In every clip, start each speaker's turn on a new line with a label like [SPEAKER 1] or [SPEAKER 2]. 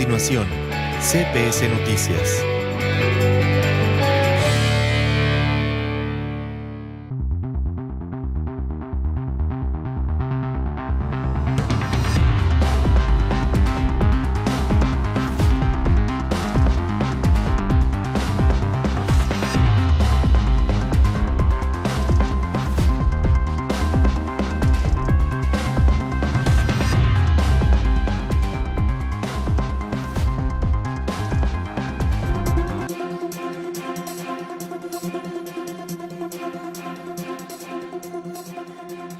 [SPEAKER 1] continuación, CPS Noticias.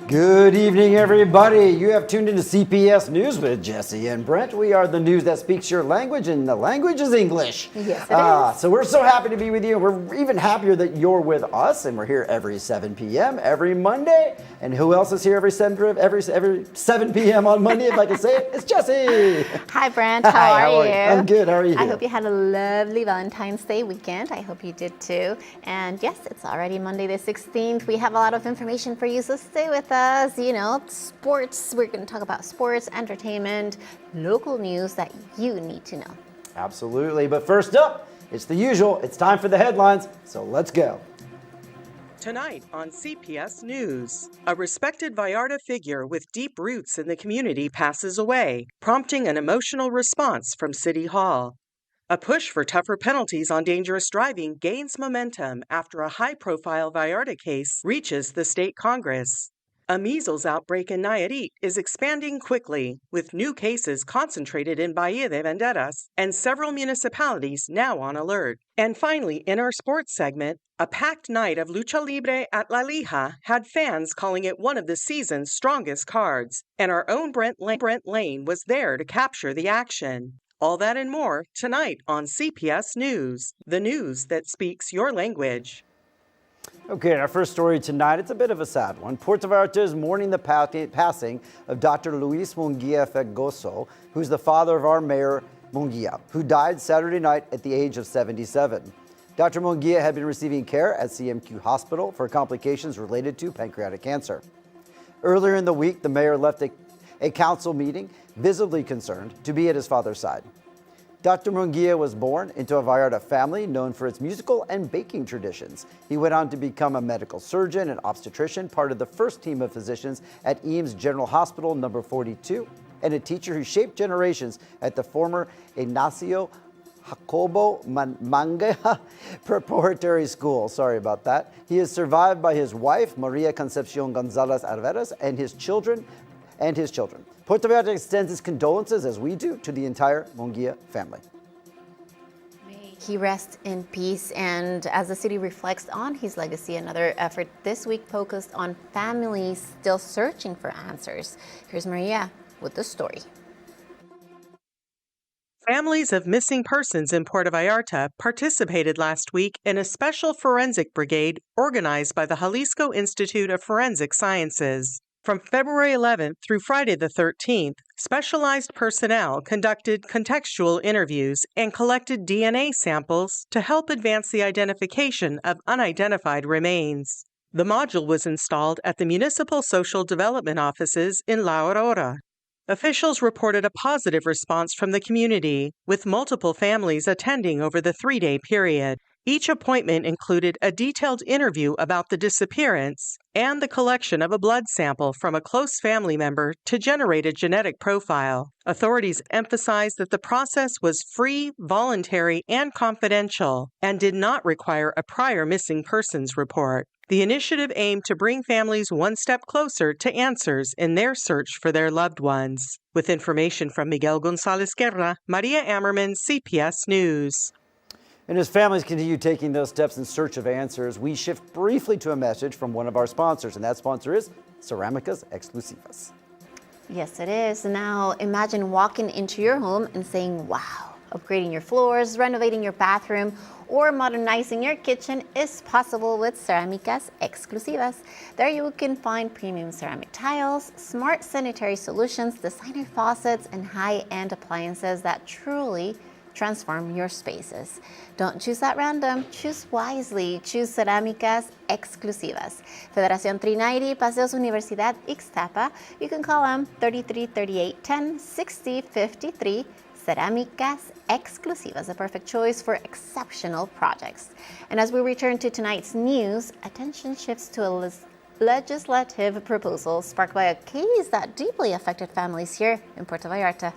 [SPEAKER 2] Good evening, everybody. You have tuned into CPS News with Jesse and Brent. We are the news that speaks your language, and the language is English.
[SPEAKER 3] Yes, it is.
[SPEAKER 2] So we're so happy to be with you. We're even happier that you're with us, and we're here every 7 p.m. every Monday. And who else is here every 7 p.m. on Monday, if I can say it? It's Jesse.
[SPEAKER 3] Hi, Brent. How are you?
[SPEAKER 2] I'm good. How are you?
[SPEAKER 3] I hope you had a lovely Valentine's Day weekend. I hope you did too. And yes, it's already Monday the 16th. We have a lot of information for you, so stay with us. You know, sports. We're going to talk about sports, entertainment, local news that you need to know.
[SPEAKER 2] Absolutely. But first up, it's the usual. It's time for the headlines. So let's go.
[SPEAKER 4] Tonight on CPS News, a respected Vallarta figure with deep roots in the community passes away, prompting an emotional response from City Hall. A push for tougher penalties on dangerous driving gains momentum after a high-profile Vallarta case reaches the state Congress. A measles outbreak in Nayarit is expanding quickly, with new cases concentrated in Bahia de Banderas and several municipalities now on alert. And finally, in our sports segment, a packed night of lucha libre at La Lija had fans calling it one of the season's strongest cards, and our own Brent Lane was there to capture the action. All that and more tonight on CPS News, the news that speaks your language.
[SPEAKER 2] Okay, our first story tonight, it's a bit of a sad one. Puerto Vallarta is mourning the passing of Dr. Luis Munguia Fegoso, who's the father of our mayor, Munguia, who died Saturday night at the age of 77. Dr. Munguia had been receiving care at CMQ Hospital for complications related to pancreatic cancer. Earlier in the week, the mayor left a council meeting visibly concerned to be at his father's side. Dr. Munguia was born into a Vallarta family known for its musical and baking traditions. He went on to become a medical surgeon and obstetrician, part of the first team of physicians at Eames General Hospital number 42, and a teacher who shaped generations at the former Ignacio Jacobo Manga Preparatory School. Sorry about that. He is survived by his wife, Maria Concepcion Gonzalez Alvarez, and his children. Puerto Vallarta extends its condolences, as we do, to the entire Munguia family.
[SPEAKER 3] May he rest in peace. And as the city reflects on his legacy, another effort this week focused on families still searching for answers. Here's Maria with the story.
[SPEAKER 4] Families of missing persons in Puerto Vallarta participated last week in a special forensic brigade organized by the Jalisco Institute of Forensic Sciences. From February 11th through Friday the 13th, specialized personnel conducted contextual interviews and collected DNA samples to help advance the identification of unidentified remains. The module was installed at the Municipal Social Development offices in La Aurora. Officials reported a positive response from the community, with multiple families attending over the 3-day period. Each appointment included a detailed interview about the disappearance and the collection of a blood sample from a close family member to generate a genetic profile. Authorities emphasized that the process was free, voluntary, and confidential, and did not require a prior missing persons report. The initiative aimed to bring families one step closer to answers in their search for their loved ones. With information from Miguel Gonzalez Guerra, Maria Ammerman, CPS News.
[SPEAKER 2] And as families continue taking those steps in search of answers, we shift briefly to a message from one of our sponsors, and that sponsor is Cerámicas Exclusivas.
[SPEAKER 3] Yes, it is. Now imagine walking into your home and saying, wow, upgrading your floors, renovating your bathroom, or modernizing your kitchen is possible with Cerámicas Exclusivas. There you can find premium ceramic tiles, smart sanitary solutions, designer faucets, and high-end appliances that truly transform your spaces. Don't choose at random, choose wisely. Choose Cerámicas Exclusivas. Federación 390, Paseos Universidad, Ixtapa. You can call them 33 38 10 60 53, Cerámicas Exclusivas, the perfect choice for exceptional projects. And as we return to tonight's news, attention shifts to a legislative proposal sparked by a case that deeply affected families here in Puerto Vallarta.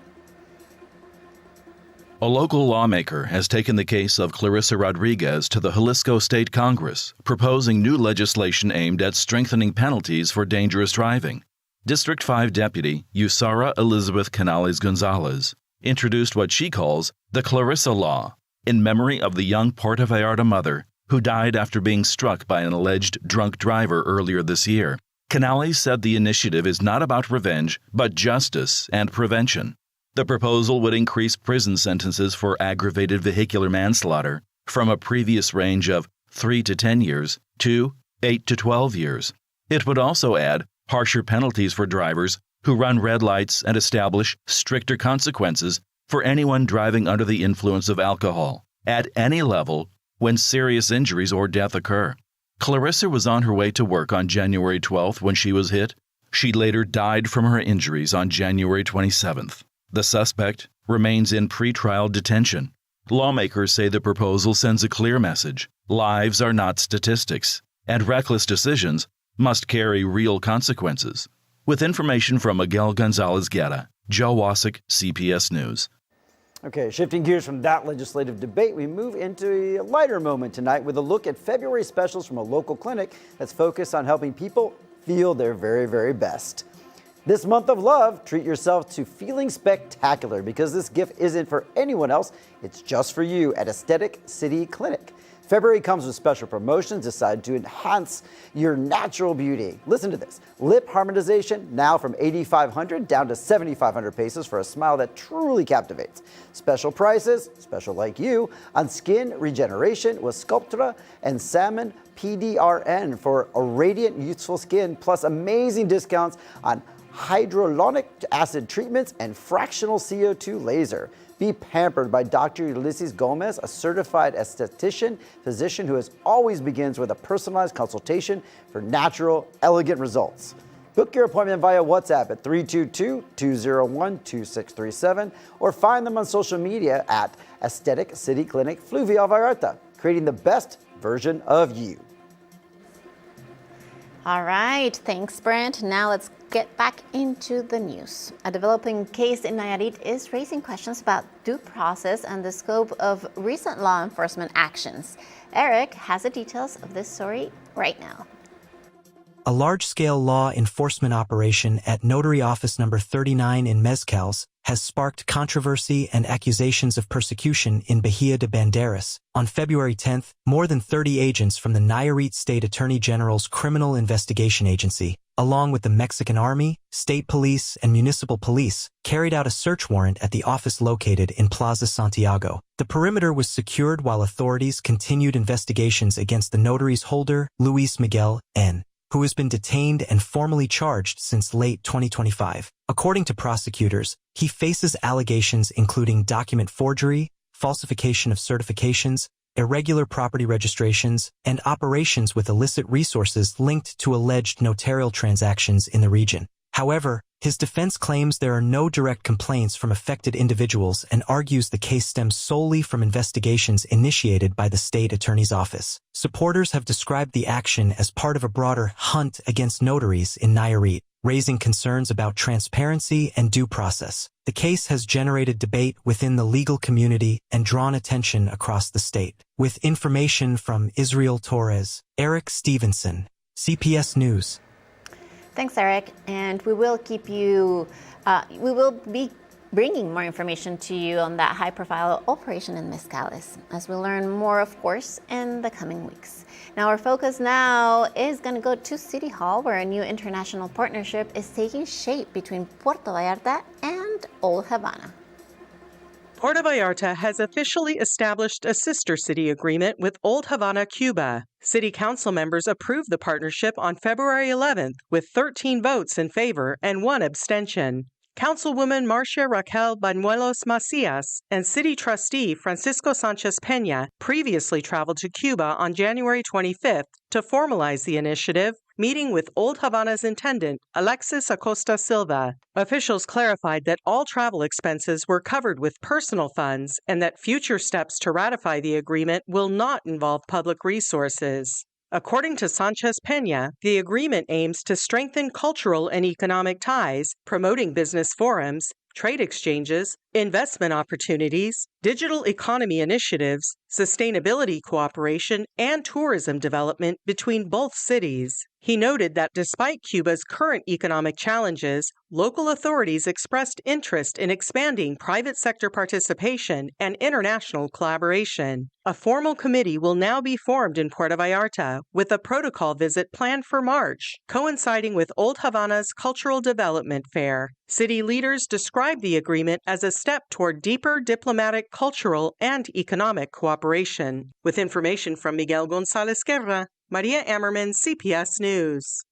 [SPEAKER 5] A local lawmaker has taken the case of Clarissa Rodriguez to the Jalisco State Congress, proposing new legislation aimed at strengthening penalties for dangerous driving. District 5 Deputy Yusara Elizabeth Canales Gonzalez introduced what she calls the Clarissa Law in memory of the young Puerto Vallarta mother who died after being struck by an alleged drunk driver earlier this year. Canales said the initiative is not about revenge, but justice and prevention. The proposal would increase prison sentences for aggravated vehicular manslaughter from a previous range of 3 to 10 years to 8 to 12 years. It would also add harsher penalties for drivers who run red lights and establish stricter consequences for anyone driving under the influence of alcohol at any level when serious injuries or death occur. Clarissa was on her way to work on January 12th when she was hit. She later died from her injuries on January 27th. The suspect remains in pretrial detention. Lawmakers say the proposal sends a clear message: lives are not statistics, and reckless decisions must carry real consequences. With information from Miguel Gonzalez Guerra, Joe Wasik, CPS News.
[SPEAKER 2] Okay, shifting gears from that legislative debate, we move into a lighter moment tonight with a look at February specials from a local clinic that's focused on helping people feel their very, very best. This month of love, treat yourself to feeling spectacular because this gift isn't for anyone else, it's just for you at Aesthetic City Clinic. February comes with special promotions designed to enhance your natural beauty. Listen to this. Lip harmonization now from 8,500 down to 7,500 pesos for a smile that truly captivates. Special prices, special like you, on skin regeneration with Sculptra and Salmon PDRN for a radiant, youthful skin, plus amazing discounts on hyaluronic acid treatments and fractional CO2 laser. Be pampered by Dr. Ulysses Gomez, a certified esthetician physician who always begins with a personalized consultation for natural, elegant results. Book your appointment via WhatsApp at 322-201-2637 or find them on social media at Aesthetic City Clinic Fluvial Vallarta, creating the best version of you.
[SPEAKER 3] All right, thanks, Brent. Now let's get back into the news. A developing case in Nayarit is raising questions about due process and the scope of recent law enforcement actions. Eric has the details of this story right now.
[SPEAKER 6] A large-scale law enforcement operation at Notary Office Number 39 in Measles has sparked controversy and accusations of persecution in Bahia de Banderas. On February 10th, more than 30 agents from the Nayarit State Attorney General's Criminal Investigation Agency, along with the Mexican Army, State Police, and Municipal Police, carried out a search warrant at the office located in Plaza Santiago. The perimeter was secured while authorities continued investigations against the notary's holder, Luis Miguel N., who has been detained and formally charged since late 2025. According to prosecutors, he faces allegations including document forgery, falsification of certifications, irregular property registrations, and operations with illicit resources linked to alleged notarial transactions in the region. However, his defense claims there are no direct complaints from affected individuals and argues the case stems solely from investigations initiated by the state attorney's office. Supporters have described the action as part of a broader hunt against notaries in Nayarit, raising concerns about transparency and due process. The case has generated debate within the legal community and drawn attention across the state. With information from Israel Torres, Eric Stevenson, CPS News.
[SPEAKER 3] Thanks, Eric. And we will keep you, we will be bringing more information to you on that high-profile operation in Measles as we learn more, of course, in the coming weeks. Now, our focus now is going to go to City Hall, where a new international partnership is taking shape between Puerto Vallarta and Old Havana.
[SPEAKER 4] Puerto Vallarta has officially established a sister city agreement with Old Havana, Cuba. City council members approved the partnership on February 11th with 13 votes in favor and 1 abstention. Councilwoman Marcia Raquel Banuelos Macias and City Trustee Francisco Sanchez Peña previously traveled to Cuba on January 25th to formalize the initiative meeting with Old Havana's intendant, Alexis Acosta Silva. Officials clarified that all travel expenses were covered with personal funds and that future steps to ratify the agreement will not involve public resources. According to Sanchez Peña, the agreement aims to strengthen cultural and economic ties, promoting business forums, trade exchanges, investment opportunities, digital economy initiatives, sustainability cooperation, and tourism development between both cities. He noted that despite Cuba's current economic challenges, local authorities expressed interest in expanding private sector participation and international collaboration. A formal committee will now be formed in Puerto Vallarta, with a protocol visit planned for March, coinciding with Old Havana's Cultural Development Fair. City leaders described the agreement as a step toward deeper diplomatic, cultural, and economic cooperation. With information from Miguel Gonzalez Guerra, Maria Ammerman, CPS News.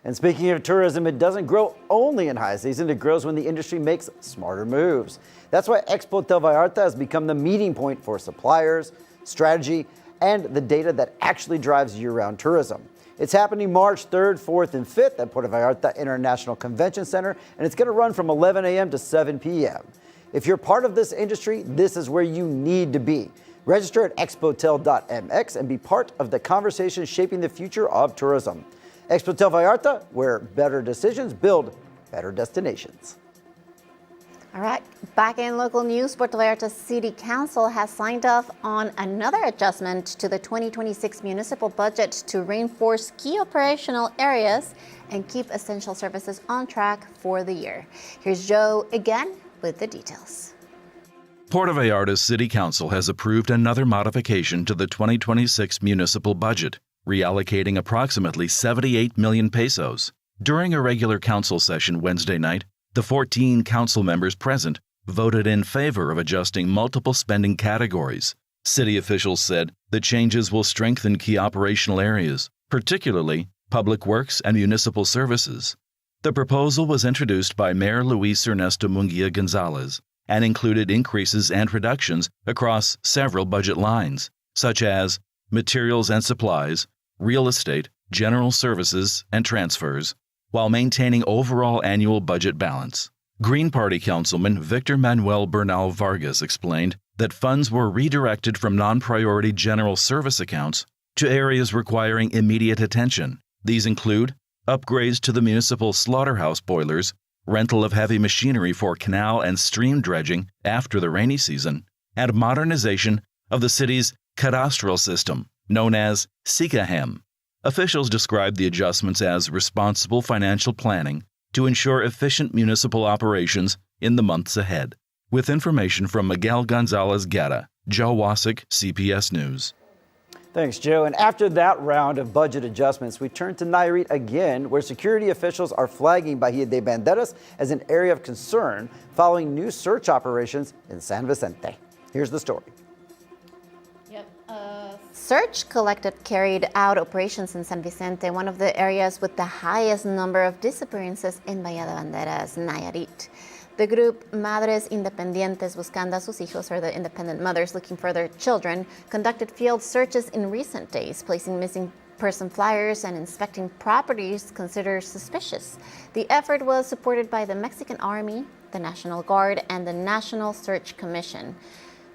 [SPEAKER 2] And speaking of tourism, it doesn't grow only in high season, it grows when the industry makes smarter moves. That's why Expo Tel Vallarta has become the meeting point for suppliers, strategy, and the data that actually drives year-round tourism. It's happening March 3rd, 4th, and 5th at Puerto Vallarta International Convention Center, and it's going to run from 11 a.m. to 7 p.m. If you're part of this industry, this is where you need to be. Register at expotel.mx and be part of the conversation shaping the future of tourism. Expo Tel Vallarta, where better decisions build better destinations.
[SPEAKER 3] All right, back in local news, Puerto Vallarta City Council has signed off on another adjustment to the 2026 municipal budget to reinforce key operational areas and keep essential services on track for the year. Here's Joe again with the details.
[SPEAKER 5] Puerto Vallarta's City Council has approved another modification to the 2026 municipal budget, reallocating approximately 78 million pesos. During a regular council session Wednesday night, the 14 council members present voted in favor of adjusting multiple spending categories. City officials said the changes will strengthen key operational areas, particularly public works and municipal services. The proposal was introduced by Mayor Luis Ernesto Munguia Gonzalez and included increases and reductions across several budget lines, such as materials and supplies, real estate, general services, and transfers, while maintaining overall annual budget balance. Green Party Councilman Victor Manuel Bernal Vargas explained that funds were redirected from non-priority general service accounts to areas requiring immediate attention. These include upgrades to the municipal slaughterhouse boilers, rental of heavy machinery for canal and stream dredging after the rainy season, and modernization of the city's cadastral system, known as Sigue. Officials described the adjustments as responsible financial planning to ensure efficient municipal operations in the months ahead. With information from Miguel Gonzalez Guerra, Joe Wasik, CPS News.
[SPEAKER 2] Thanks, Joe. And after that round of budget adjustments, we turn to Nayarit again, where security officials are flagging Bahía de Banderas as an area of concern following new search operations in San Vicente. Here's the story.
[SPEAKER 3] Search Collective carried out operations in San Vicente, one of the areas with the highest number of disappearances in Bahía de Banderas, Nayarit. The group Madres Independientes Buscando a sus Hijos, or the independent mothers looking for their children, conducted field searches in recent days, placing missing person flyers and inspecting properties considered suspicious. The effort was supported by the Mexican Army, the National Guard, and the National Search Commission.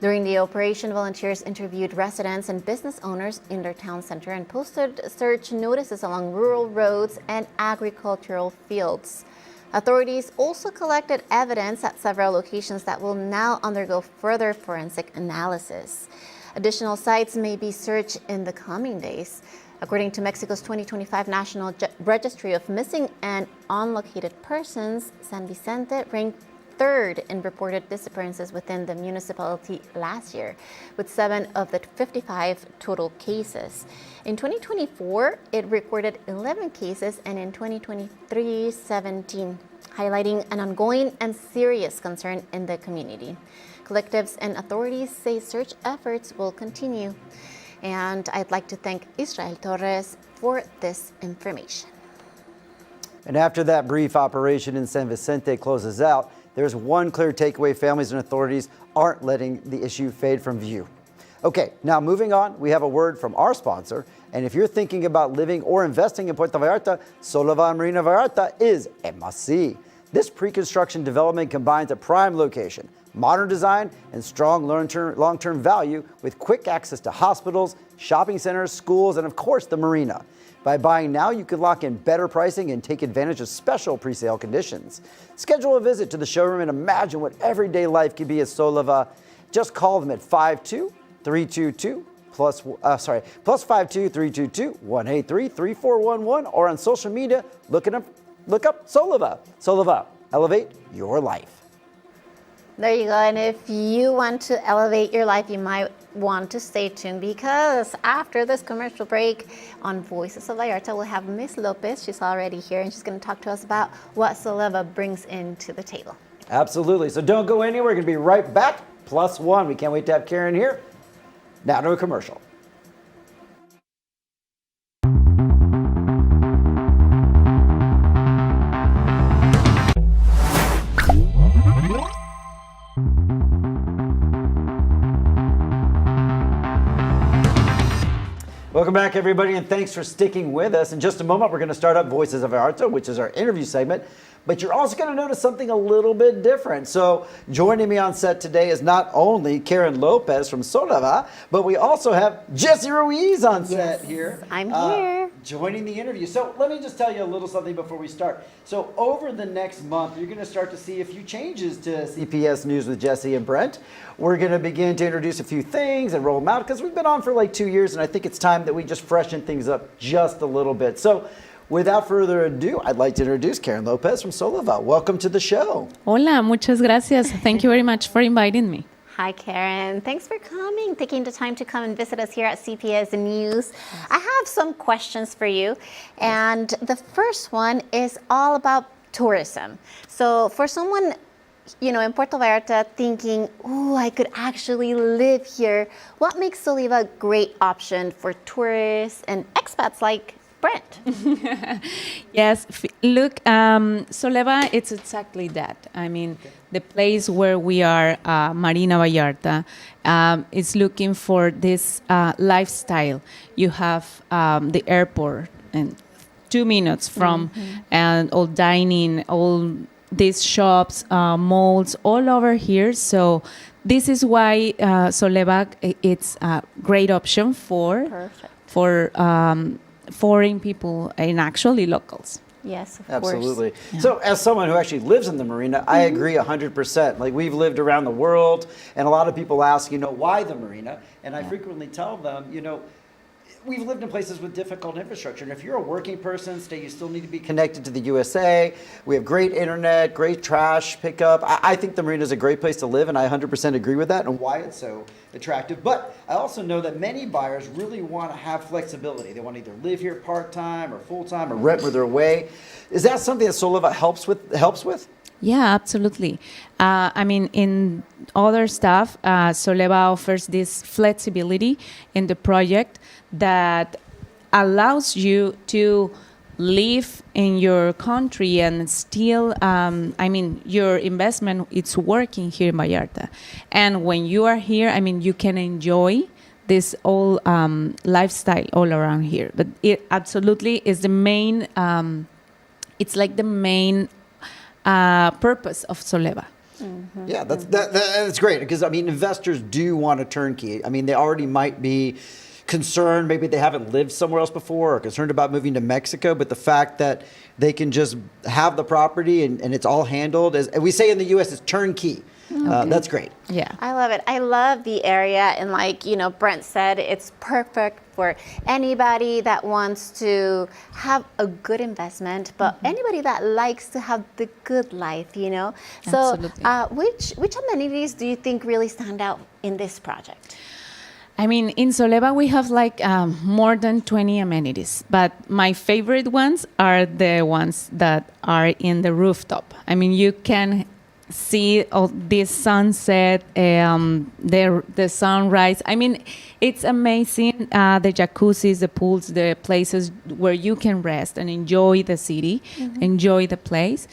[SPEAKER 3] During the operation, volunteers interviewed residents and business owners in their town center and posted search notices along rural roads and agricultural fields. Authorities also collected evidence at several locations that will now undergo further forensic analysis. Additional sites may be searched in the coming days. According to Mexico's 2025 National Registry of Missing and Unlocated Persons, San Vicente ranked third in reported disappearances within the municipality last year, with 7 of the 55 total cases. In 2024, it recorded 11 cases, and in 2023, 17, highlighting an ongoing and serious concern in the community. Collectives and authorities say search efforts will continue. And I'd like to thank Israel Torres for this information.
[SPEAKER 2] And after that brief operation in San Vicente closes out, there's one clear takeaway: families and authorities aren't letting the issue fade from view. Okay, now moving on, we have a word from our sponsor. And if you're thinking about living or investing in Puerto Vallarta, Soliva and Marina Vallarta is a must-see. This pre-construction development combines a prime location, modern design, and strong long-term value with quick access to hospitals, shopping centers, schools, and of course the marina. By buying now, you could lock in better pricing and take advantage of special pre-sale conditions. Schedule a visit to the showroom and imagine what everyday life could be at Soliva. Just call them at 52-322 plus 52-322-183-3411 or on social media, look up Soliva. Soliva, elevate your life.
[SPEAKER 3] There you go. And if you want to elevate your life, you might want to stay tuned because after this commercial break on Voices of Vallarta, we'll have Miss Lopez. She's already here and she's going to talk to us about what Soliva brings into the table.
[SPEAKER 2] Absolutely. So don't go anywhere. We're going to be right back. +1. We can't wait to have Karen here. Now to a commercial. Welcome back, everybody, and thanks for sticking with us. In just a moment, we're going to start up Voices of Vallarta, which is our interview segment. But you're also going to notice something a little bit different. So joining me on set today is not only Karen Lopez from Soliva, but we also have Jesse Ruiz on set here.
[SPEAKER 3] I'm here.
[SPEAKER 2] Joining the interview. So let me just tell you a little something before we start. So over the next month, you're going to start to see a few changes to CPS News with Jesse and Brent. We're going to begin to introduce a few things and roll them out because we've been on for like 2 years, and I think it's time that we just freshen things up just a little bit. So without further ado, I'd like to introduce Karen Lopez from Soliva. Welcome to the show.
[SPEAKER 7] Hola, muchas gracias. Thank you very much for inviting me.
[SPEAKER 3] Hi, Karen. Thanks for coming, taking the time to come and visit us here at CPS News. I have some questions for you. And the first one is all about tourism. So for someone, in Puerto Vallarta thinking, oh, I could actually live here, what makes Soliva a great option for tourists and expats like Brent?
[SPEAKER 7] Yes, look, Soliva, it's exactly that. I mean, the place where we are, Marina Vallarta, is looking for this lifestyle. You have the airport and 2 minutes from, and all dining, all these shops, malls, all over here. So this is why Soliva, it's a great option for foreign people and actually locals.
[SPEAKER 3] Yes, of
[SPEAKER 2] Absolutely.
[SPEAKER 3] course.
[SPEAKER 2] Yeah. So as someone who actually lives in the marina, I agree 100%. Like, we've lived around the world, and a lot of people ask, why the marina? And I frequently tell them, we've lived in places with difficult infrastructure. And if you're a working person, you still need to be connected to the USA. We have great internet, great trash pickup. I think the marina is a great place to live, and I 100% agree with that and why it's so attractive. But I also know that many buyers really want to have flexibility. They want to either live here part-time or full-time or rent where they're away. Is that something that Soliva helps with?
[SPEAKER 7] Yeah, absolutely. I mean, in other stuff, Soliva offers this flexibility in the project that allows you to live in your country and still, your investment, it's working here in Vallarta. And when you are here, you can enjoy this whole lifestyle all around here. But it absolutely is the main, it's like the main purpose of Soliva.
[SPEAKER 2] Mm-hmm. Yeah, that's great because investors do want a turnkey. They already might be concerned, maybe they haven't lived somewhere else before or concerned about moving to Mexico, but the fact that they can just have the property and it's all handled, as we say in the U.S., it's turnkey. That's great.
[SPEAKER 7] Yeah,
[SPEAKER 3] I love it. I love the area, and like Brent said, it's perfect for anybody that wants to have a good investment, but anybody that likes to have the good life. So, which amenities do you think really stand out in this project?
[SPEAKER 7] In Soliva, we have more than 20 amenities, but my favorite ones are the ones that are in the rooftop. You can see all this sunset, the sunrise. It's amazing. The jacuzzis, the pools, the places where you can rest and enjoy the city, enjoy the place.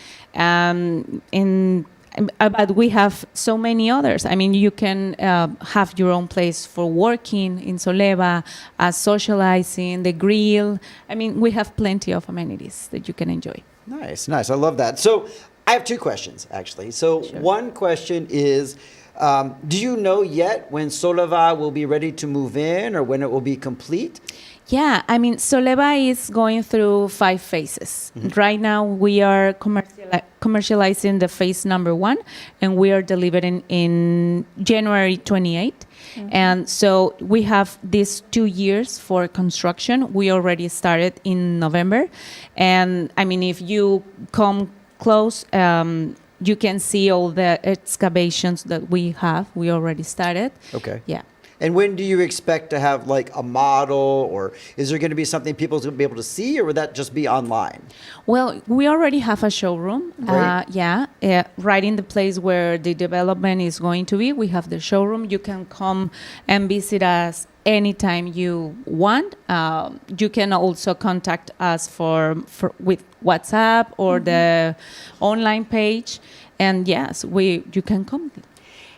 [SPEAKER 7] but we have so many others. I mean, you can have your own place for working in Soliva, socializing, the grill. I mean, we have plenty of amenities that you can enjoy.
[SPEAKER 2] Nice, nice. I love that. So I have two questions, actually. So one question is, do you know yet when Soliva will be ready to move in or when it will be complete?
[SPEAKER 7] Yeah, I mean, Soliva is going through 5 phases. Right now, we are commercializing the phase number 1, and we are delivering in January 28. And so we have these 2 years for construction. We already started in November. And I mean, if you come close, you can see all the excavations that we have. We already started.
[SPEAKER 2] Okay.
[SPEAKER 7] Yeah.
[SPEAKER 2] And when do you expect to have like a model, or is there going to be something people will be able to see, or would that just be online?
[SPEAKER 7] Well, we already have a showroom.
[SPEAKER 2] Right.
[SPEAKER 7] Right in the place where the development is going to be. We have the showroom. You can come and visit us anytime you want. You can also contact us with WhatsApp or the online page. And yes, you can come.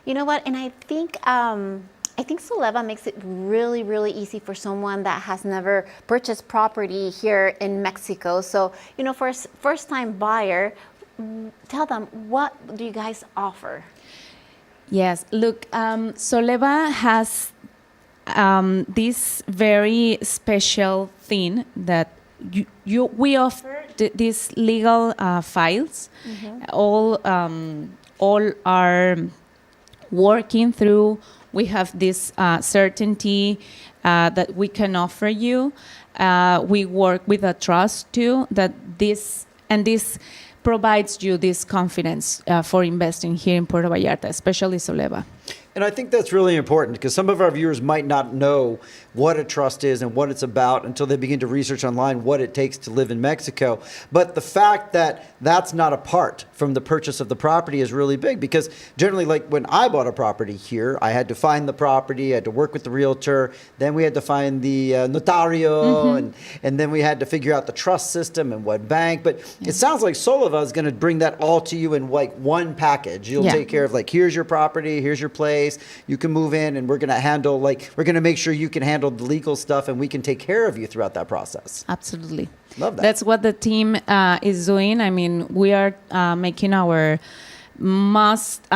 [SPEAKER 3] You know what? And I think Soliva makes it really, really easy for someone that has never purchased property here in Mexico. So, you know, for a first-time buyer, tell them, what do you guys offer?
[SPEAKER 7] Yes, look, Soliva has this very special thing that we offer these legal files. All are working through. We have this certainty that we can offer you. We work with a trust too, that this provides you this confidence for investing here in Puerto Vallarta, especially Soliva.
[SPEAKER 2] And I think that's really important because some of our viewers might not know what a trust is and what it's about until they begin to research online what it takes to live in Mexico. But the fact that that's not apart from the purchase of the property is really big, because generally, like when I bought a property here, I had to find the property, I had to work with the realtor, then we had to find the notario, and then we had to figure out the trust system and what bank. But it sounds like Soliva is going to bring that all to you in like one package. You'll take care of like, here's your property, here's your place, you can move in, and we're going to make sure you can handle the legal stuff, and we can take care of you throughout that process.
[SPEAKER 7] Absolutely.
[SPEAKER 2] Love that.
[SPEAKER 7] That's what the team is doing. I mean, we are making our most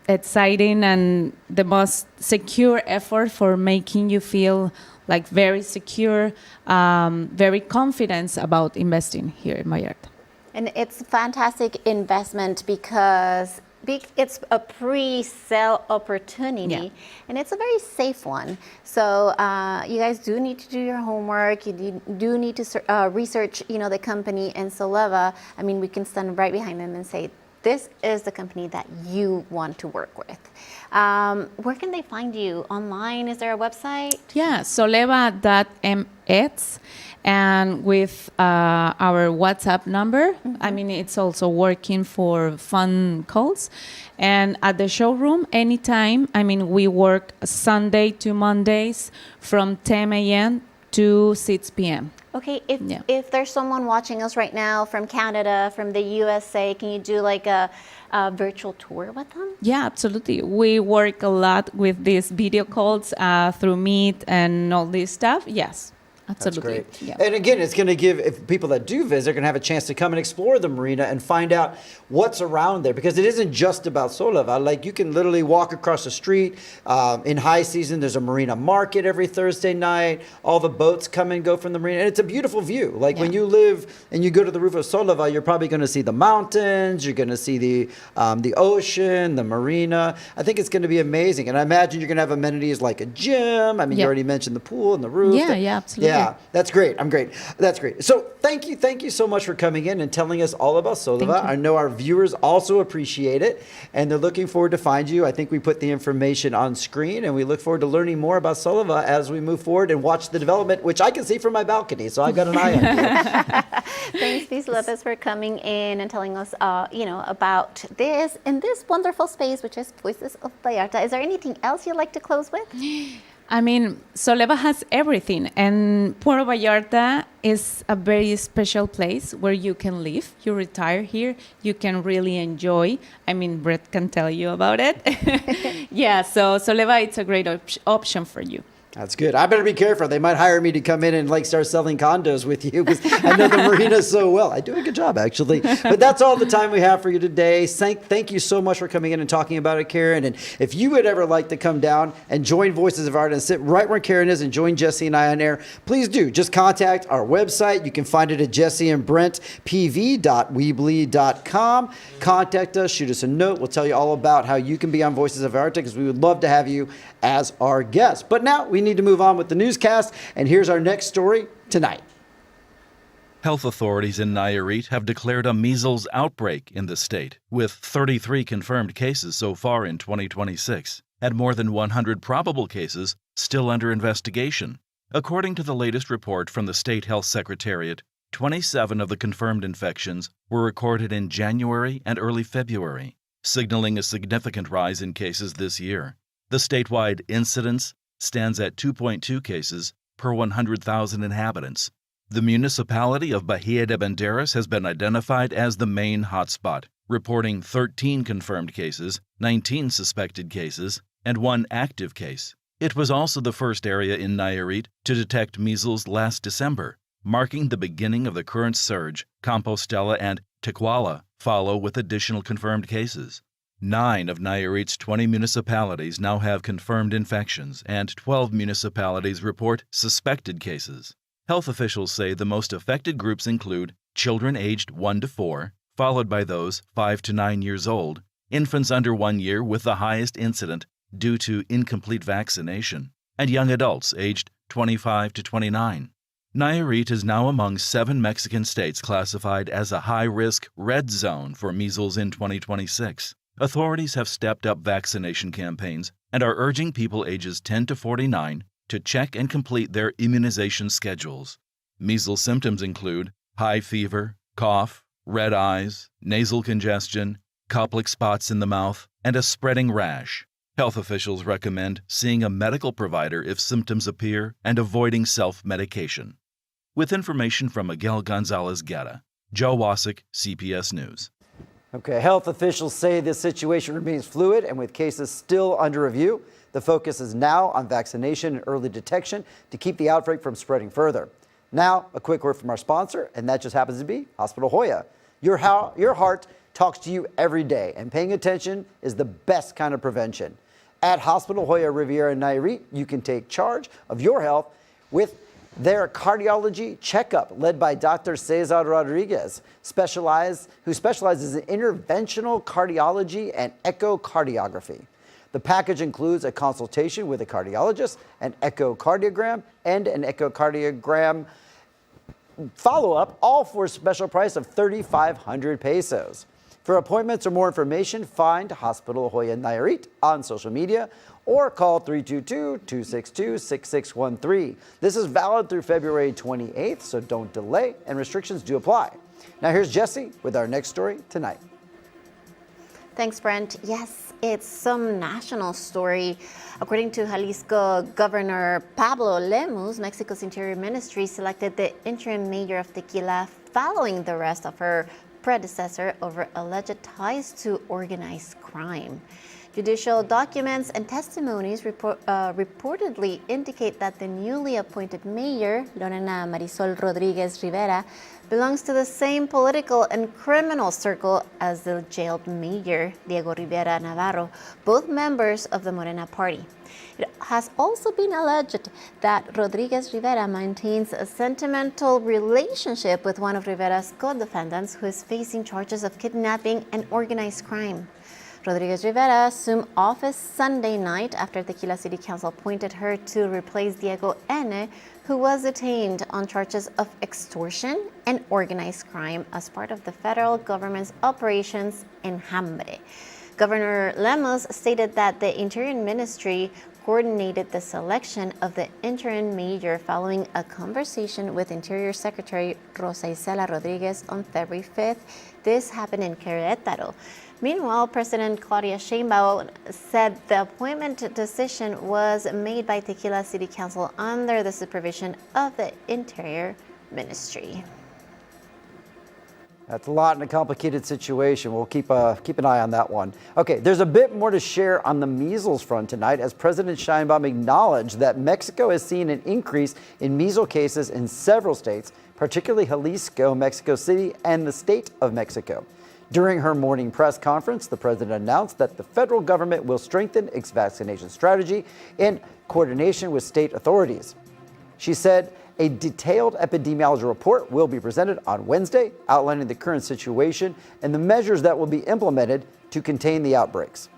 [SPEAKER 7] exciting and the most secure effort for making you feel like very secure, very confident about investing here in Vallarta.
[SPEAKER 3] And it's a fantastic investment because it's a pre-sale opportunity, and it's a very safe one. So you guys do need to do your homework. You do need to research, the company and Soliva. I mean, we can stand right behind them and say, this is the company that you want to work with. Where can they find you? Online? Is there a website?
[SPEAKER 7] Yeah, soliva.mx. And with our WhatsApp number, I mean, it's also working for phone calls. And at the showroom, anytime, I mean, we work Sunday to Mondays from 10 a.m. to 6 p.m.
[SPEAKER 3] Okay, if there's someone watching us right now from Canada, from the USA, can you do like a virtual tour with them?
[SPEAKER 7] Yeah, absolutely. We work a lot with these video calls through Meet and all this stuff. Yes. Absolutely.
[SPEAKER 2] That's great.
[SPEAKER 7] Yeah.
[SPEAKER 2] And again, it's going to give, if people that do visit, they're going to have a chance to come and explore the marina and find out what's around there, because it isn't just about Soliva. Like, you can literally walk across the street. In high season, there's a marina market every Thursday night. All the boats come and go from the marina, and it's a beautiful view. Like when you live and you go to the roof of Soliva, you're probably going to see the mountains. You're going to see the ocean, the marina. I think it's going to be amazing. And I imagine you're going to have amenities like a gym. I mean, you already mentioned the pool and the roof.
[SPEAKER 7] Yeah, absolutely.
[SPEAKER 2] Yeah, that's great. That's great. So thank you so much for coming in and telling us all about Soliva. I know our viewers also appreciate it, and they're looking forward to find you. I think we put the information on screen, and we look forward to learning more about Soliva as we move forward and watch the development, which I can see from my balcony, so I've got an eye on you.
[SPEAKER 3] Thanks, Miss Lopez, for coming in and telling us, about this in this wonderful space, which is Voices of Vallarta. Is there anything else you'd like to close with?
[SPEAKER 7] I mean, Soliva has everything, and Puerto Vallarta is a very special place where you can live. You retire here. You can really enjoy. I mean, Brett can tell you about it. Yeah, so Soliva, it's a great option for you.
[SPEAKER 2] That's good. I better be careful. They might hire me to come in and start selling condos with you because I know the marina so well. I do a good job, actually. But that's all the time we have for you today. Thank you so much for coming in and talking about it, Karen. And if you would ever like to come down and join Voices of Art and sit right where Karen is and join Jesse and I on air, please do. Just contact our website. You can find it at jesseandbrentpv.weebly.com. Contact us. Shoot us a note. We'll tell you all about how you can be on Voices of Art because we would love to have you as our guest. But now we need to move on with the newscast, and here's our next story tonight.
[SPEAKER 5] Health authorities in Nayarit have declared a measles outbreak in the state, with 33 confirmed cases so far in 2026, and more than 100 probable cases still under investigation. According to the latest report from the State Health Secretariat, 27 of the confirmed infections were recorded in January and early February, signaling a significant rise in cases this year. The statewide incidence stands at 2.2 cases per 100,000 inhabitants. The municipality of Bahia de Banderas has been identified as the main hotspot, reporting 13 confirmed cases, 19 suspected cases, and 1 active case. It was also the first area in Nayarit to detect measles last December, marking the beginning of the current surge. Compostela and Tequala follow with additional confirmed cases. 9 of Nayarit's 20 municipalities now have confirmed infections, and 12 municipalities report suspected cases. Health officials say the most affected groups include children aged 1 to 4, followed by those 5 to 9 years old, infants under 1 year with the highest incident due to incomplete vaccination, and young adults aged 25 to 29. Nayarit is now among 7 Mexican states classified as a high-risk red zone for measles in 2026. Authorities have stepped up vaccination campaigns and are urging people ages 10 to 49 to check and complete their immunization schedules. Measles symptoms include high fever, cough, red eyes, nasal congestion, Koplik spots in the mouth, and a spreading rash. Health officials recommend seeing a medical provider if symptoms appear and avoiding self-medication. With information from Miguel Gonzalez Guerra, Joe Wasik, CPS News.
[SPEAKER 2] Okay, health officials say this situation remains fluid, and with cases still under review, the focus is now on vaccination and early detection to keep the outbreak from spreading further. Now, a quick word from our sponsor, and that just happens to be Hospital Hoya. Your heart talks to you every day, and paying attention is the best kind of prevention. At Hospital Hoya Riviera Nayarit, you can take charge of your health with their cardiology checkup, led by Dr. Cesar Rodriguez, who specializes in interventional cardiology and echocardiography. The package includes a consultation with a cardiologist, an echocardiogram, and an echocardiogram follow-up, all for a special price of 3,500 pesos. For appointments or more information, find Hospital Hoya Nayarit on social media or call 322-262-6613. This is valid through February 28th, so don't delay, and restrictions do apply. Now here's Jesse with our next story tonight.
[SPEAKER 3] Thanks, Brent. Yes, it's some national story. According to Jalisco Governor Pablo Lemus, Mexico's Interior Ministry selected the interim mayor of Tequila following the arrest of her predecessor over alleged ties to organized crime. Judicial documents and testimonies reportedly indicate that the newly appointed mayor, Lorena Marisol Rodriguez Rivera, belongs to the same political and criminal circle as the jailed mayor, Diego Rivera Navarro, both members of the Morena party. It has also been alleged that Rodriguez Rivera maintains a sentimental relationship with one of Rivera's co-defendants who is facing charges of kidnapping and organized crime. Rodriguez Rivera assumed office Sunday night after Tequila City Council appointed her to replace Diego N., who was detained on charges of extortion and organized crime as part of the federal government's operations Enjambre. Governor Lemus stated that the Interior Ministry coordinated the selection of the interim mayor following a conversation with Interior Secretary Rosa Isela Rodriguez on February 5th. This happened in Querétaro. Meanwhile, President Claudia Sheinbaum said the appointment decision was made by Tequila City Council under the supervision of the Interior ministry.
[SPEAKER 2] That's a lot in a complicated situation. We'll keep an eye on that one. Okay, there's a bit more to share on the measles front tonight as President Sheinbaum acknowledged that Mexico has seen an increase in measles cases in several states, particularly Jalisco, Mexico City, and the state of Mexico. During her morning press conference, the president announced that the federal government will strengthen its vaccination strategy in coordination with state authorities. She said, a detailed epidemiology report will be presented on Wednesday, outlining the current situation and the measures that will be implemented to contain the outbreaks.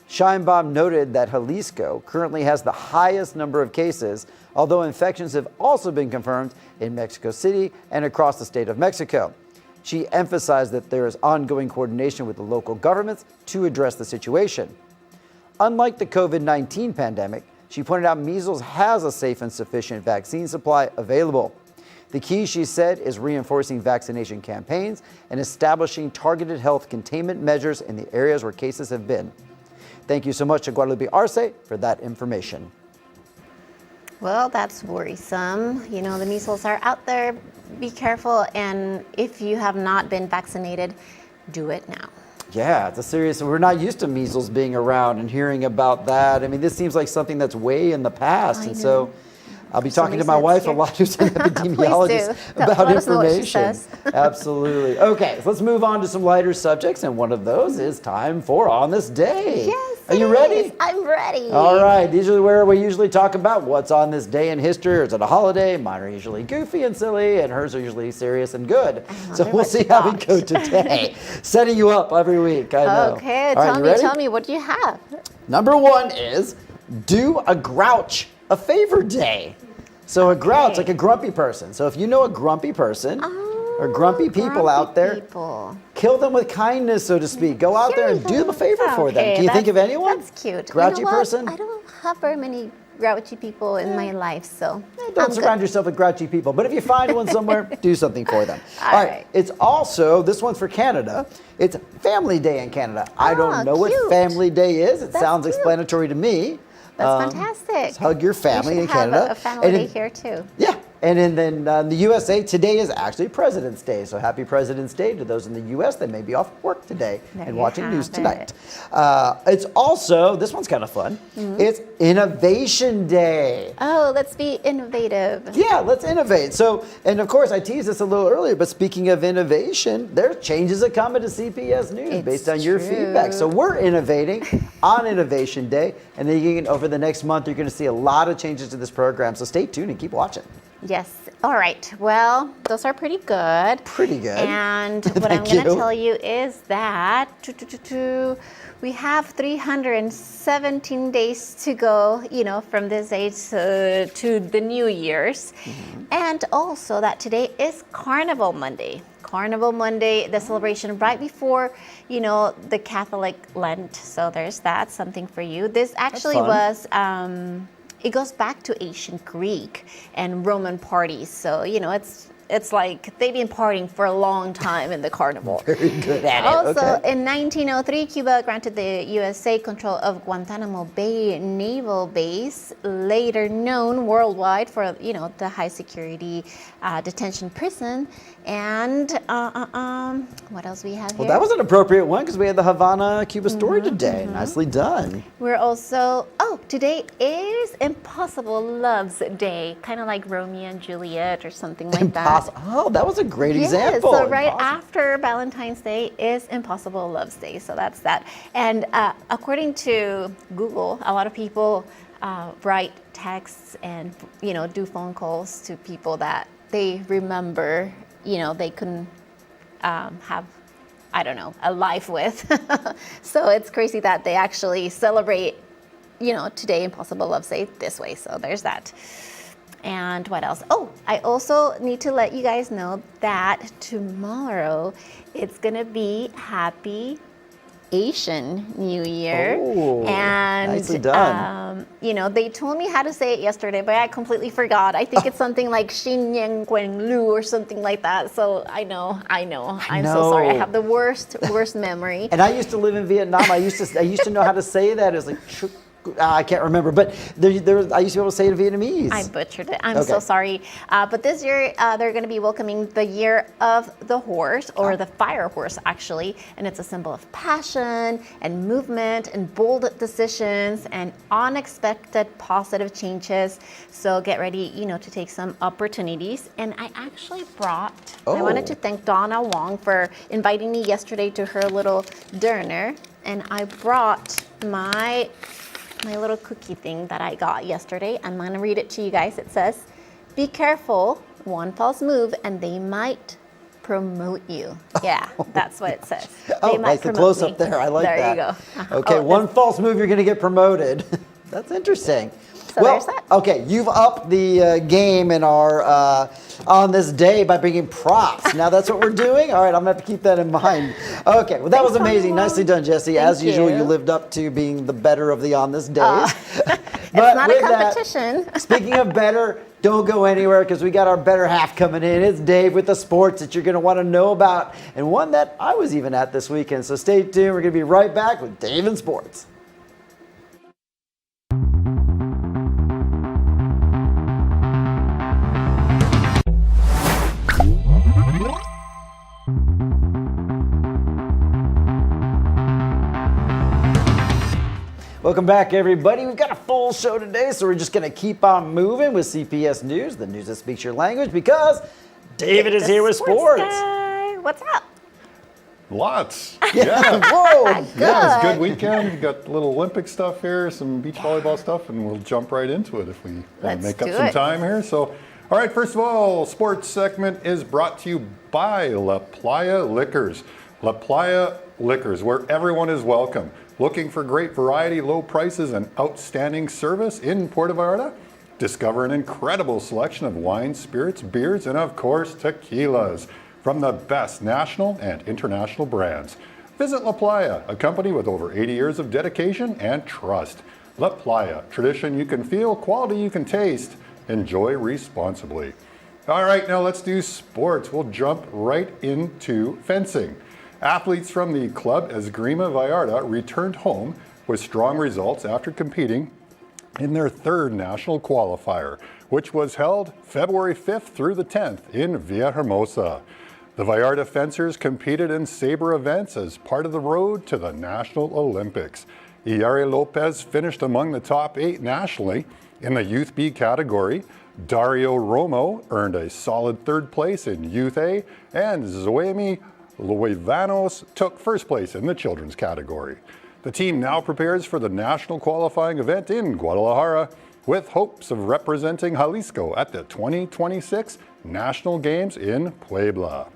[SPEAKER 2] Sheinbaum noted that Jalisco currently has the highest number of cases, although infections have also been confirmed in Mexico City and across the state of Mexico. She emphasized that there is ongoing coordination with the local governments to address the situation. Unlike the COVID-19 pandemic, she pointed out measles has a safe and sufficient vaccine supply available. The key, she said, is reinforcing vaccination campaigns and establishing targeted health containment measures in the areas where cases have been. Thank you so much to Guadalupe Arce for that information.
[SPEAKER 3] Well, that's worrisome. You know, the measles are out there. Be careful. And if you have not been vaccinated, do it now.
[SPEAKER 2] Yeah, it's a serious, we're not used to measles being around and hearing about that. I mean, this seems like something that's way in the past. And so I'll be talking to my wife a lot, who's an epidemiologist, about information. Absolutely. Okay, so let's move on to some lighter subjects. And one of those is time for On This Day.
[SPEAKER 3] Yes.
[SPEAKER 2] Are you ready?
[SPEAKER 3] I'm ready.
[SPEAKER 2] All right. These are where we usually talk about what's on this day in history. Or is it a holiday? Mine are usually goofy and silly, and hers are usually serious and good. So we'll see how we go today. Setting you up every week, I know.
[SPEAKER 3] Okay,
[SPEAKER 2] All right,
[SPEAKER 3] tell me, what do you have?
[SPEAKER 2] Number one is do a grouch a favor day. So a grouch, like a grumpy person. So if you know a grumpy person, or grumpy people out there, kill them with kindness, so to speak. Go out there and do them a favor for them. Can you think of anyone?
[SPEAKER 3] That's cute.
[SPEAKER 2] Grouchy person?
[SPEAKER 3] I don't have very many grouchy people in my life, so
[SPEAKER 2] don't surround yourself with grouchy people. But if you find one somewhere, do something for them. All right. It's also, this one's for Canada. It's Family Day in Canada. I don't know what Family Day is. It sounds explanatory to me.
[SPEAKER 3] That's fantastic.
[SPEAKER 2] Hug your family in Canada.
[SPEAKER 3] Have a family day here too.
[SPEAKER 2] Yeah. And then in the USA, today is actually President's Day. So happy President's Day to those in the US that may be off work today and watching news tonight. It's also, this one's kind of fun, it's Innovation Day.
[SPEAKER 3] Oh, let's be innovative.
[SPEAKER 2] Yeah, let's innovate. So, and of course, I teased this a little earlier, but speaking of innovation, there are changes that come into CPS News based on your feedback. So we're innovating on Innovation Day. And then over the next month, you're going to see a lot of changes to this program. So stay tuned and keep watching.
[SPEAKER 3] Yes. All right. Well, those are pretty good.
[SPEAKER 2] Pretty good.
[SPEAKER 3] And what I'm going to tell you is that we have 317 days to go, from this day to the New Year's. And also that today is Carnival Monday. Carnival Monday, the celebration right before, the Catholic Lent. So there's that, something for you. This actually was... it goes back to ancient Greek and Roman parties. So, it's like they've been partying for a long time in the carnival.
[SPEAKER 2] Very good at it.
[SPEAKER 3] Also, in 1903, Cuba granted the USA control of Guantanamo Bay Naval Base, later known worldwide for, the high security detention prison. And what else we have here?
[SPEAKER 2] Well, that was an appropriate one because we had the Havana, Cuba story today. Nicely done.
[SPEAKER 3] We're also, today is Impossible Loves Day, kind of like Romeo and Juliet or something like that.
[SPEAKER 2] Oh, that was a great example.
[SPEAKER 3] So right after Valentine's Day is Impossible Loves Day. So that's that. And according to Google, a lot of people write texts and, do phone calls to people that they remember, they couldn't have, I don't know, a life with. So it's crazy that they actually celebrate, today Impossible Loves Day this way. So there's that. And what else? Oh, I also need to let you guys know that tomorrow it's going to be Happy Asian New Year.
[SPEAKER 2] Oh,
[SPEAKER 3] and
[SPEAKER 2] nicely done.
[SPEAKER 3] They told me how to say it yesterday, but I completely forgot. I think it's something like Xin Yang Gwen Lu or something like that. So I know. I'm so sorry. I have the worst memory.
[SPEAKER 2] And I used to live in Vietnam. I used to know how to say that. It's like I can't remember, but I used to be able to say it in Vietnamese.
[SPEAKER 3] I butchered it. I'm so sorry. But this year, they're going to be welcoming the Year of the Horse, or the Fire Horse, actually. And it's a symbol of passion and movement and bold decisions and unexpected positive changes. So get ready, to take some opportunities. And I actually brought, I wanted to thank Donna Wong for inviting me yesterday to her little dinner. And I brought my little cookie thing that I got yesterday. I'm gonna read it to you guys. It says, be careful, one false move and they might promote you. Yeah, that's what it says. They might
[SPEAKER 2] like the close up there. I like that.
[SPEAKER 3] There you go.
[SPEAKER 2] Okay, one false move, you're gonna get promoted. That's interesting.
[SPEAKER 3] So there's that.
[SPEAKER 2] Okay, you've upped the game in our on this day by bringing props. Now that's what we're doing. All right, I'm gonna have to keep that in mind. Okay, well that was amazing. Nicely done, Jessie. As usual, you lived up to being the better of the on this days.
[SPEAKER 3] It's not a competition.
[SPEAKER 2] Speaking of better, don't go anywhere because we got our better half coming in. It's Dave with the sports that you're gonna want to know about, and one that I was even at this weekend. So stay tuned. We're gonna be right back with Dave and Sports. Welcome back, everybody. We've got a full show today, so we're just going to keep on moving with CPS News, the news that speaks your language, because David is here with sports.
[SPEAKER 3] Guy. What's up?
[SPEAKER 8] Lots.
[SPEAKER 2] Yeah. Whoa.
[SPEAKER 8] Yeah, it was a good weekend. We've got a little Olympic stuff here, some beach volleyball stuff, and we'll jump right into it if we make up some time here. So, all right, first of all, sports segment is brought to you by La Playa Liquors. La Playa Liquors, where everyone is welcome. Looking for great variety, low prices, and outstanding service in Puerto Vallarta? Discover an incredible selection of wines, spirits, beers, and of course, tequilas from the best national and international brands. Visit La Playa, a company with over 80 years of dedication and trust. La Playa, tradition you can feel, quality you can taste. Enjoy responsibly. All right, now let's do sports. We'll jump right into fencing. Athletes from the Club Esgrima Vallarta returned home with strong results after competing in their third national qualifier, which was held February 5th through the 10th in Villahermosa. The Vallarta fencers competed in saber events as part of the road to the National Olympics. Iyari Lopez finished among the top 8 nationally in the Youth B category. Dario Romo earned a solid 3rd place in Youth A, and Zoemi Luevanos took 1st place in the children's category. The team now prepares for the national qualifying event in Guadalajara with hopes of representing Jalisco at the 2026 National Games in Puebla.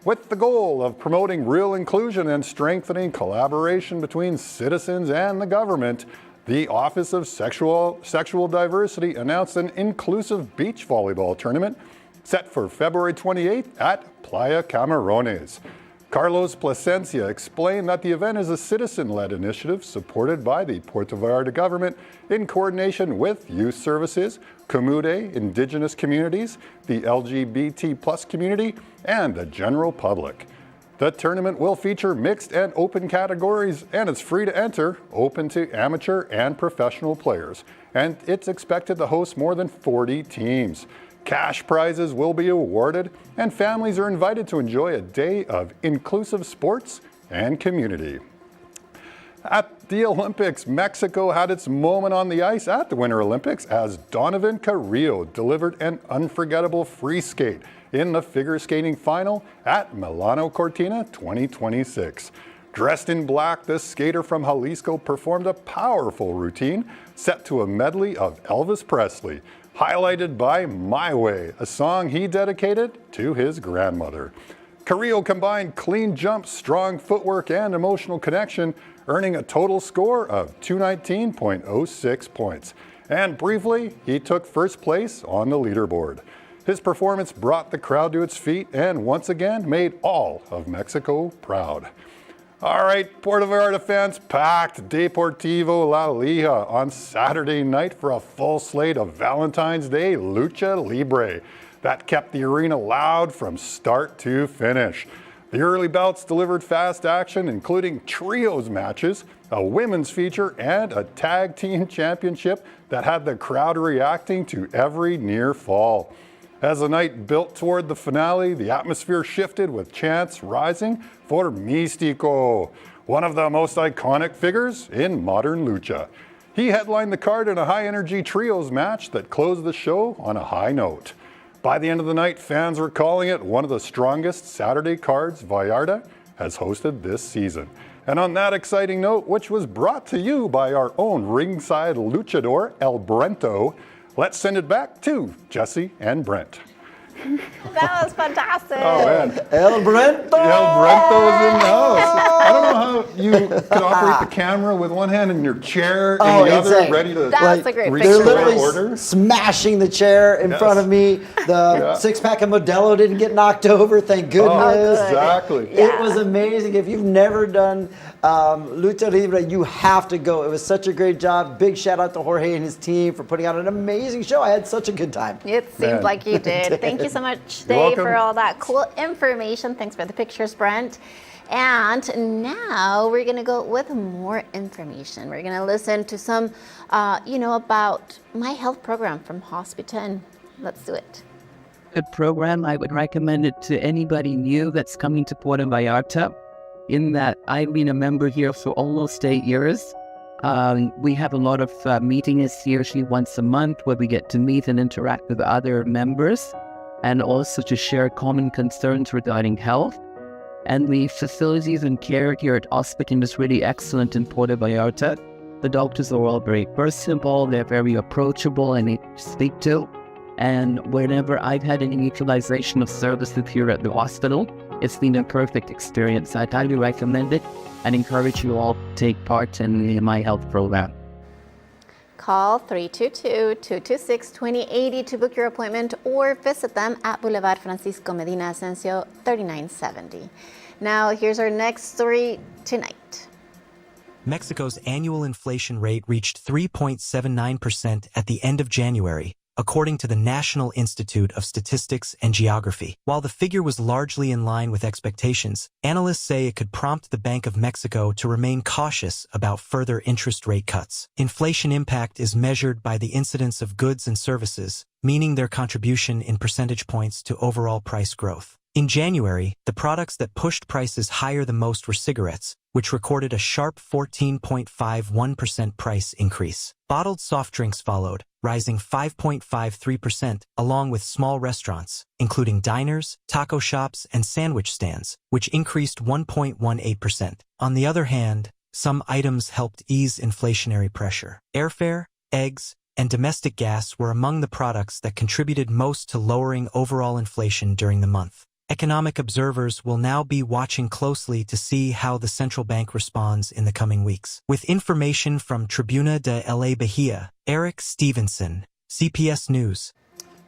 [SPEAKER 8] With the goal of promoting real inclusion and strengthening collaboration between citizens and the government, the Office of Sexual Diversity announced an inclusive beach volleyball tournament set for February 28th at Playa Camarones. Carlos Plasencia explained that the event is a citizen-led initiative supported by the Puerto Vallarta government in coordination with youth services, Comune, indigenous communities, the LGBT+ community, and the general public. The tournament will feature mixed and open categories, and it's free to enter, open to amateur and professional players, and it's expected to host more than 40 teams. Cash prizes will be awarded, and families are invited to enjoy a day of inclusive sports and community. At the Olympics, Mexico had its moment on the ice at the Winter Olympics as Donovan Carrillo delivered an unforgettable free skate in the figure skating final at Milano Cortina 2026. Dressed in black, this skater from Jalisco performed a powerful routine set to a medley of Elvis Presley, highlighted by My Way, a song he dedicated to his grandmother. Carrillo combined clean jumps, strong footwork, and emotional connection, earning a total score of 219.06 points. And briefly, he took 1st place on the leaderboard. His performance brought the crowd to its feet and once again made all of Mexico proud. All right, Puerto Vallarta fans, packed Deportivo La Lija on Saturday night for a full slate of Valentine's Day Lucha Libre that kept the arena loud from start to finish. The early bouts delivered fast action, including trios matches, a women's feature, and a tag team championship that had the crowd reacting to every near fall. As the night built toward the finale, the atmosphere shifted with chants rising for Místico, one of the most iconic figures in modern lucha. He headlined the card in a high-energy trios match that closed the show on a high note. By the end of the night, fans were calling it one of the strongest Saturday cards Vallarta has hosted this season. And on that exciting note, which was brought to you by our own ringside luchador, El Brento, let's send it back to Jesse and Brent.
[SPEAKER 3] That was fantastic.
[SPEAKER 8] Oh, man.
[SPEAKER 2] El Brento!
[SPEAKER 8] El Brento is in the house. I don't know how you could operate the camera with one hand and your chair in the other,
[SPEAKER 2] insane.
[SPEAKER 8] ready to
[SPEAKER 3] That was a great
[SPEAKER 2] They're
[SPEAKER 3] picture.
[SPEAKER 2] literally
[SPEAKER 8] order.
[SPEAKER 2] smashing the chair in front of me. The six-pack of Modelo didn't get knocked over, thank goodness.
[SPEAKER 8] Oh, exactly.
[SPEAKER 2] It was amazing. If you've never done Lucha Libre, you have to go. It was such a great job. Big shout out to Jorge and his team for putting out an amazing show. I had such a good time.
[SPEAKER 3] It seemed like you did. Thank you so much, Dave,
[SPEAKER 8] welcome.
[SPEAKER 3] for all that cool information. Thanks for the pictures, Brent. And now we're going to go with more information. We're going to listen to some, about my health program from Hospital. Let's do it.
[SPEAKER 9] Good program. I would recommend it to anybody new that's coming to Puerto Vallarta. In that I've been a member here for almost 8 years. We have a lot of meetings usually once a month where we get to meet and interact with other members and also to share common concerns regarding health. And the facilities and care here at Hospital is really excellent in Puerto Vallarta. The doctors are all very personable, they're very approachable and easy to speak to. And whenever I've had any utilization of services here at the hospital, it's been a perfect experience. I'd highly recommend it and encourage you all to take part in my health program.
[SPEAKER 3] Call 322-226-2080 to book your appointment or visit them at Boulevard Francisco Medina Asensio 3970. Now, here's our next story tonight.
[SPEAKER 6] Mexico's annual inflation rate reached 3.79% at the end of January, according to the National Institute of Statistics and Geography. While the figure was largely in line with expectations, analysts say it could prompt the Bank of Mexico to remain cautious about further interest rate cuts. Inflation impact is measured by the incidence of goods and services, meaning their contribution in percentage points to overall price growth. In January, the products that pushed prices higher the most were cigarettes, which recorded a sharp 14.51% price increase. Bottled soft drinks followed, rising 5.53%, along with small restaurants, including diners, taco shops, and sandwich stands, which increased 1.18%. On the other hand, some items helped ease inflationary pressure. Airfare, eggs, and domestic gas were among the products that contributed most to lowering overall inflation during the month. Economic observers will now be watching closely to see how the central bank responds in the coming weeks. With information from Tribuna de la Bahia, Eric Stevenson, CPS News.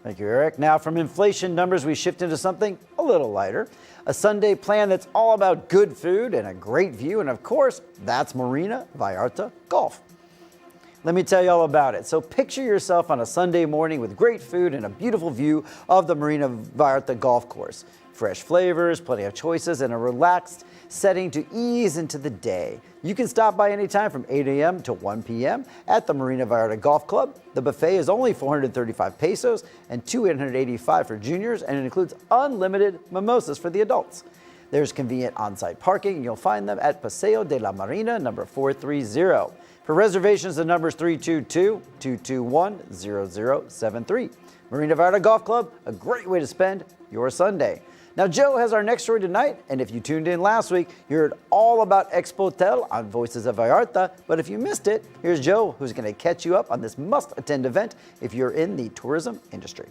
[SPEAKER 2] Thank you, Eric. Now, from inflation numbers, we shift into something a little lighter. A Sunday plan that's all about good food and a great view. And of course, that's Marina Vallarta Golf. Let me tell you all about it. So picture yourself on a Sunday morning with great food and a beautiful view of the Marina Vallarta Golf Course. Fresh flavors, plenty of choices, and a relaxed setting to ease into the day. You can stop by anytime from 8 a.m. to 1 p.m. at the Marina Vallarta Golf Club. The buffet is only 435 pesos and 285 for juniors, and it includes unlimited mimosas for the adults. There's convenient on-site parking, and you'll find them at Paseo de la Marina, number 430. For reservations, the number is 322-221-0073. Marina Vallarta Golf Club, a great way to spend your Sunday. Now, Joe has our next story tonight, and if you tuned in last week, you heard all about Expotel on Voices of Vallarta, but if you missed it, here's Joe, who's going to catch you up on this must-attend event if you're in the tourism industry.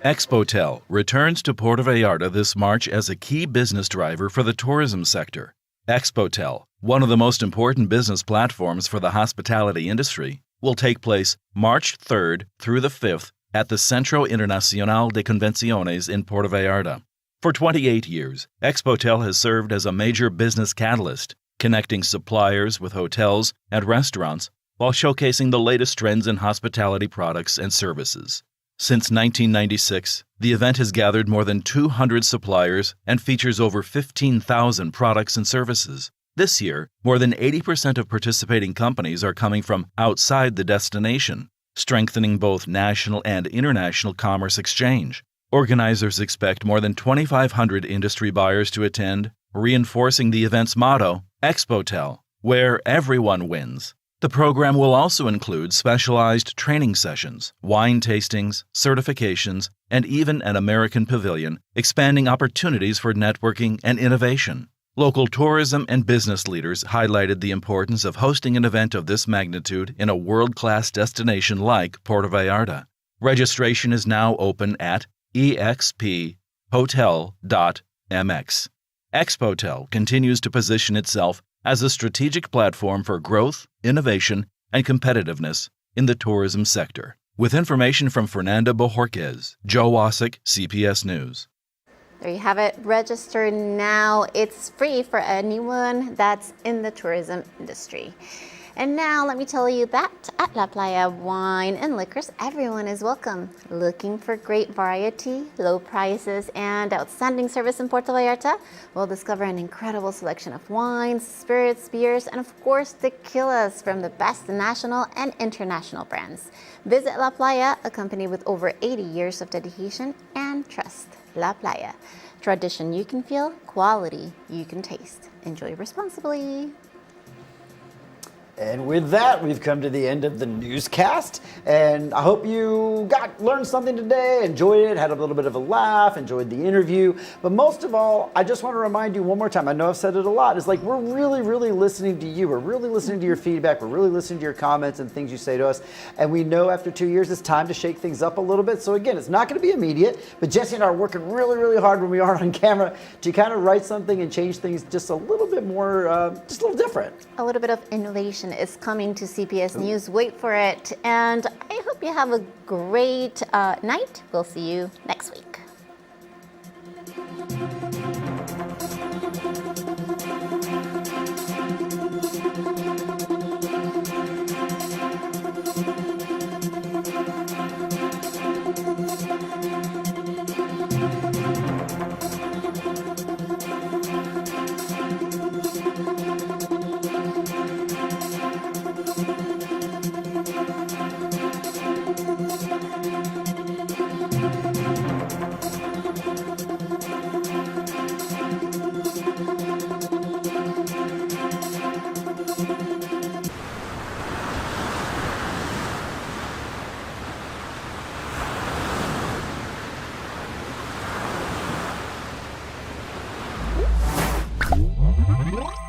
[SPEAKER 5] Expotel returns to Puerto Vallarta this March as a key business driver for the tourism sector. Expotel, one of the most important business platforms for the hospitality industry, will take place March 3rd through the 5th at the Centro Internacional de Convenciones in Puerto Vallarta. For 28 years, Expotel has served as a major business catalyst, connecting suppliers with hotels and restaurants while showcasing the latest trends in hospitality products and services. Since 1996, the event has gathered more than 200 suppliers and features over 15,000 products and services. This year, more than 80% of participating companies are coming from outside the destination, strengthening both national and international commerce exchange. Organizers expect more than 2,500 industry buyers to attend, reinforcing the event's motto, Expotel, where everyone wins. The program will also include specialized training sessions, wine tastings, certifications, and even an American pavilion, expanding opportunities for networking and innovation. Local tourism and business leaders highlighted the importance of hosting an event of this magnitude in a world-class destination like Puerto Vallarta. Registration is now open at exphotel.mx. Expotel continues to position itself as a strategic platform for growth, innovation, and competitiveness in the tourism sector. With information from Fernanda Bojorquez, Joe Wasik, CPS News.
[SPEAKER 3] There you have it. Register now. It's free for anyone that's in the tourism industry. And now let me tell you that at La Playa Wine and Liquors, everyone is welcome. Looking for great variety, low prices, and outstanding service in Puerto Vallarta? We'll discover an incredible selection of wines, spirits, beers, and of course, tequilas from the best national and international brands. Visit La Playa, a company with over 80 years of dedication and trust. La Playa. Tradition you can feel, quality you can taste. Enjoy responsibly.
[SPEAKER 2] And with that, we've come to the end of the newscast. And I hope you learned something today, enjoyed it, had a little bit of a laugh, enjoyed the interview. But most of all, I just want to remind you one more time, I know I've said it a lot, it's like we're really, really listening to you. We're really listening to your feedback. We're really listening to your comments and things you say to us. And we know after 2 years, it's time to shake things up a little bit. So again, it's not going to be immediate, but Jesse and I are working really, really hard when we aren't on camera to kind of write something and change things just a little bit more, just a little different.
[SPEAKER 3] A little bit of innovation is coming to CPS News. Wait for it. And I hope you have a great night. We'll see you next week.
[SPEAKER 1] What?